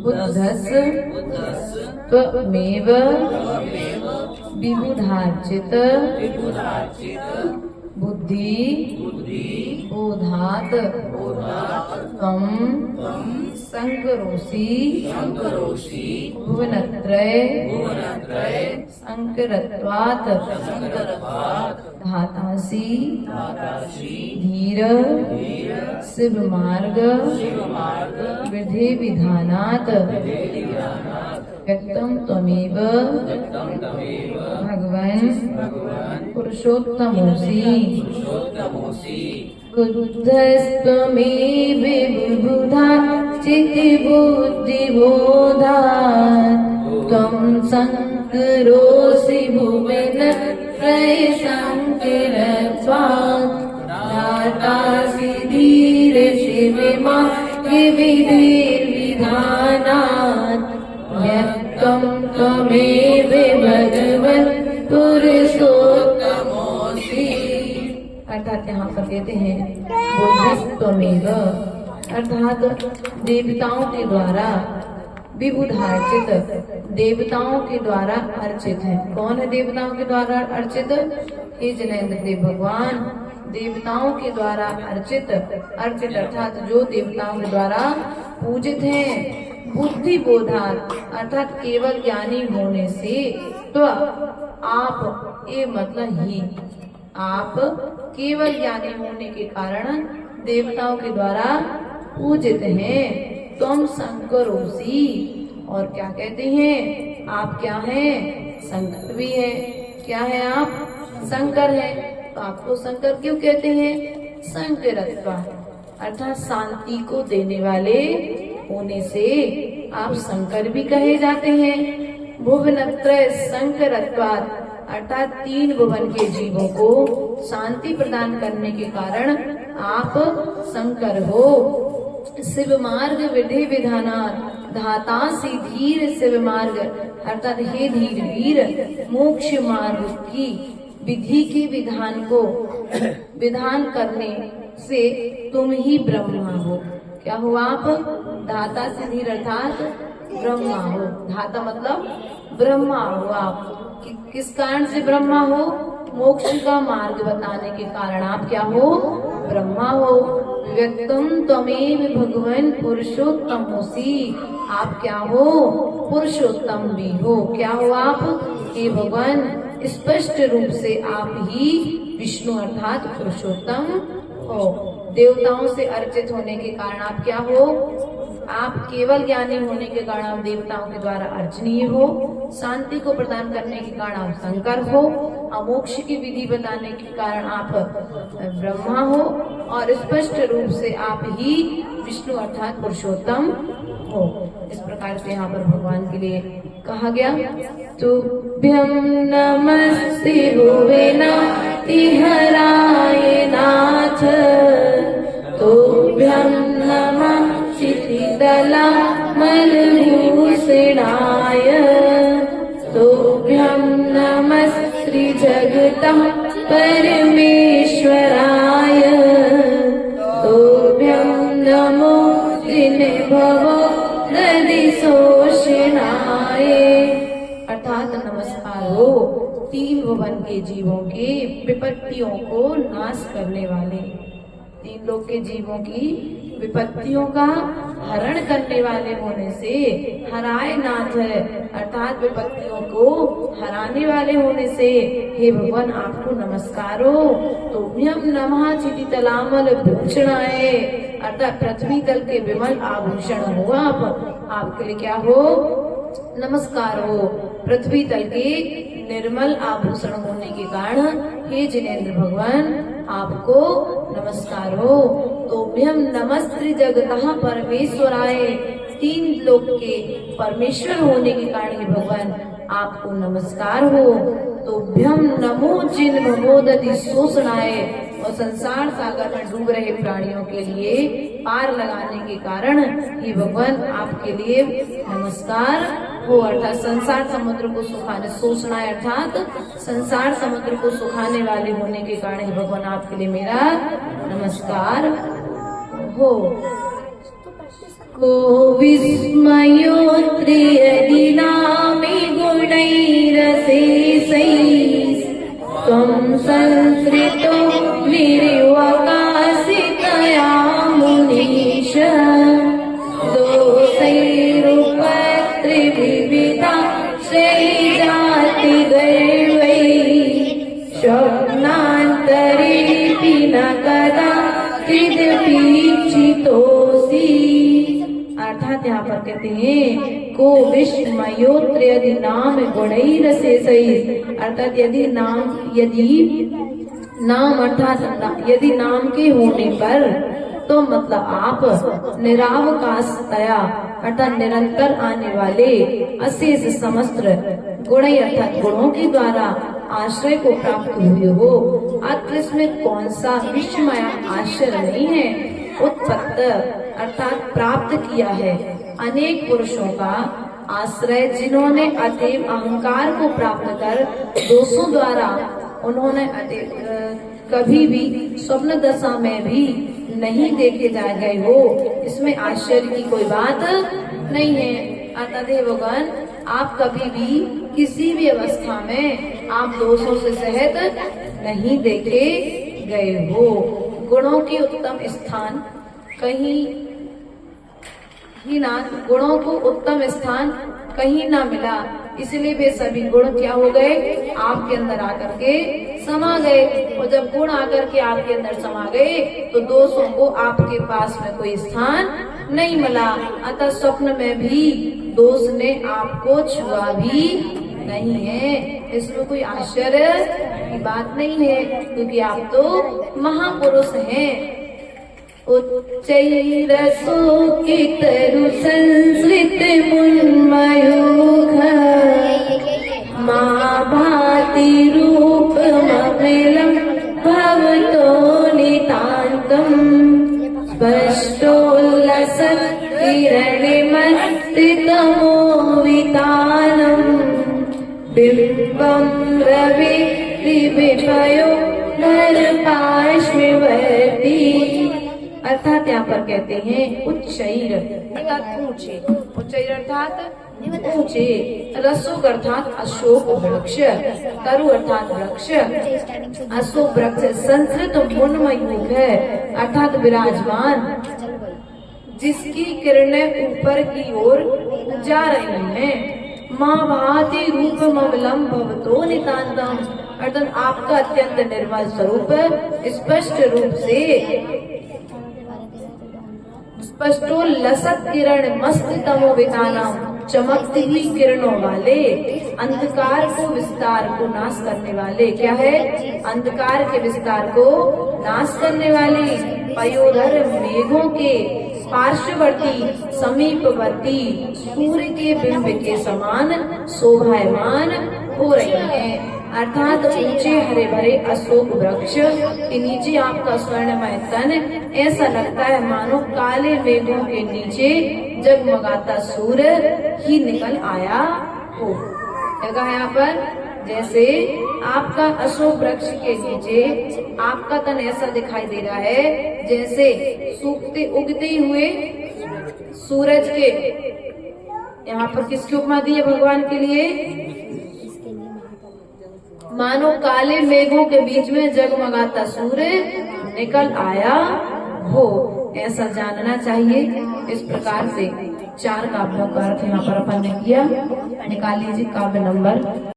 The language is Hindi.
बुद्धस्य त्वमेव विबुधार्चित बुद्धि बोधात् त्वं संकरोषि भुवनत्रय संकरत्वात् धातासि धीर शिव मार्ग विधि विधानात् व्यक्तं त्वमेव भगवन् पुरुषोत्तमोऽसि बुद्धस्त्वमेव विबुधा चित्तिबुद्धिबोधात् त्वं संकरोषि भुवनत्रय संकरत्वात् धातासि धीर शिव मार्ग विधिर्विधानात् व्यक्तं त्वमेव भगवन् पुरुषोत्तमोऽसि। अर्थात यहाँ पर कहते हैं बुद्धस्त्वमेव अर्थात देवताओं के द्वारा विबुधार्चित, देवताओं के द्वारा अर्चित है। कौन है देवताओं के द्वारा अर्चित? हे जनेन्द्र देव भगवान देवताओं के द्वारा अर्चित अर्थात जो देवताओं के द्वारा पूजित हैं। बुद्धि बोधात अर्थात केवल ज्ञानी होने से तो आप ये मतलब ही आप केवल ज्ञानी होने के कारण देवताओं के द्वारा पूजित हैं। तुम संकरोषि और क्या कहते हैं? आप क्या हैं? शंकर भी है। क्या है आप? शंकर है। तो आपको शंकर क्यों कहते हैं? संकरत्वा अर्थात शांति को देने वाले होने से आप शंकर भी कहे जाते हैं। भुवनत्रय संकरत्वात् अर्थात 3 भुवन के जीवों को शांति प्रदान करने के कारण आप शंकर हो। शिव मार्ग विधि विधानात् धातासि धीर शिव मार्ग अर्थात हे धीर वीर मोक्ष मार्ग की विधि के विधान को विधान करने से तुम ही ब्रह्मा हो। क्या हो आप? धाता से धीर अर्थात ब्रह्मा हो। धाता मतलब ब्रह्मा हो आप। किस कारण से ब्रह्मा हो? मोक्ष का मार्ग बताने के कारण आप क्या हो? ब्रह्मा हो। व्यक्तम त्वमेव भगवन् पुरुषोत्तमोऽसि आप क्या हो? पुरुषोत्तम भी हो। क्या हो आप? हे भगवान स्पष्ट रूप से आप ही विष्णु अर्थात पुरुषोत्तम हो। देवताओं से अर्चित होने के कारण आप क्या हो? आप केवल ज्ञानी होने के कारण आप देवताओं के द्वारा अर्चनीय हो। शांति को प्रदान करने के कारण आप शंकर हो। अमोक्ष की विधि बताने के कारण आप ब्रह्मा हो और स्पष्ट रूप से आप ही विष्णु अर्थात पुरुषोत्तम हो। इस प्रकार से यहाँ पर भगवान के लिए कहा गया तुभ्यं नमस्ते भुवनातिहराय नाथ तुभ्यं नमः क्षितितलामलभूषणाय तुभ्यं नमस्त्रिजगतः परमेश्वराय तुभ्यं नमो त्रिनिभवो नदीशोषणाय अर्थात नमस्कार हो 3 भुवन के जीवों के विपत्तियों को नाश करने वाले, 3 लोक के जीवों की विपत्तियों का हरण करने वाले होने से हराय नाथ है अर्थात विपत्तियों को हराने वाले होने से हे भगवान आपको नमस्कार हो। तुभ्यं नमः क्षितितलामल भूषणाय अर्थात पृथ्वी तल के विमल आभूषण हो आप। आपके लिए क्या हो? नमस्कार हो। पृथ्वी तल के निर्मल आभूषण होने के कारण हे जिनेन्द्र भगवान आपको नमस्कार हो। तोभ्यं नमस्त्रि जगतः परमेश्वराय 3 लोक के परमेश्वर होने के कारण हे भगवान आपको नमस्कार हो। तोभ्यं नमो जिन्ममोदति शोषणाय और संसार सागर में डूब रहे प्राणियों के लिए पार लगाने के कारण हे भगवान आपके लिए नमस्कार हो। अर्थात संसार समुद्र को सुखाने शोषणाय अर्थात संसार समुद्र को सुखाने वाले होने के कारण हे भगवान आपके लिए मेरा नमस्कार हो। को विस्मयो यहाँ पर कहते हैं को विस्मयोत्र यदि नाम गुणैर से सही, अर्थात यदि नाम अर्थात यदि नाम के होने पर तो मतलब आप निरावकाशतया अर्थात निरंतर आने वाले अशेष समस्त गुण अर्थात गुणों के द्वारा आश्रय को प्राप्त हुए हो। अत्र इसमें कौन सा विस्मय आश्चर्य नहीं है। उत्पत्त अर्थात प्राप्त किया है अनेक पुरुषों का आश्रय, जिन्होंने अतएव अहंकार को प्राप्त कर दोषों द्वारा उन्होंने कभी भी स्वप्न दशा में भी नहीं देखे जा गए हो। इसमें आश्चर्य की कोई बात नहीं है। अतः भगवान आप कभी भी किसी भी अवस्था में आप दोषों से सहित नहीं देखे गए हो। गुणों के उत्तम स्थान कहीं ही ना, गुणों को उत्तम स्थान कहीं ना मिला, इसलिए वे सभी गुण क्या हो गए, आपके अंदर आकर के समा गए। और जब गुण आकर के आपके अंदर समा गए तो दोषों को आपके पास में कोई स्थान नहीं मिला। अतः स्वप्न में भी दोष ने आपको छुआ भी नहीं है। इसमें कोई आश्चर्य की बात नहीं है, क्योंकि आप तो महापुरुष हैं। उच्चैरसो कितरु संस्कृत मुन्मयूख मा भाति रूपमखिलं भवतो नितान्तम् स्पष्टोल्लसत् किरणिमस्तितमो वितानम् बिम्बं रविर्विपयो नरपार्श्ववर्ती। अर्थात यहाँ पर कहते हैं उच्चैर अर्थात ऊंचे, उच्चैर अर्थात ऊंचे, रसोग अर्थात अशोक वृक्ष, तरु अर्थात वृक्ष, अशोक वृक्ष संस्कृत मुन्मयूख है अर्थात विराजमान, जिसकी किरणें ऊपर की ओर जा रही हैं। माँ भाति रूप मवलम भवतो नितान्तम अर्थात आपका अत्यंत निर्मल स्वरूप स्पष्ट रूप से स्पष्टोल्लसत् किरण मस्त तमो वितानम चमकती हुई किरणों वाले, अंधकार को विस्तार को नाश करने वाले, क्या है, अंधकार के विस्तार को नाश करने वाली, पयोधर मेघों के पार्श्ववर्ती समीपवर्ती सूर्य के बिंब के समान शोभायमान हो रही है। अर्थात ऊंचे हरे भरे अशोक वृक्ष के नीचे आपका स्वर्णमय तन ऐसा लगता है मानो काले मेघों के नीचे जगमगाता सूर्य ही निकल आया हो। जगह यहाँ पर जैसे आपका अशोक वृक्ष के नीचे आपका तन ऐसा दिखाई दे रहा है जैसे सूखते उगते हुए सूरज के, यहाँ पर किसकी उपमा दी है भगवान के लिए, मानो काले मेघों के बीच में जगमगाता सूर्य निकल आया हो, ऐसा जानना चाहिए। इस प्रकार से 4 काव्यों का अर्थ यहाँ पर अपन ने किया। निकाल लीजिए काव्य नंबर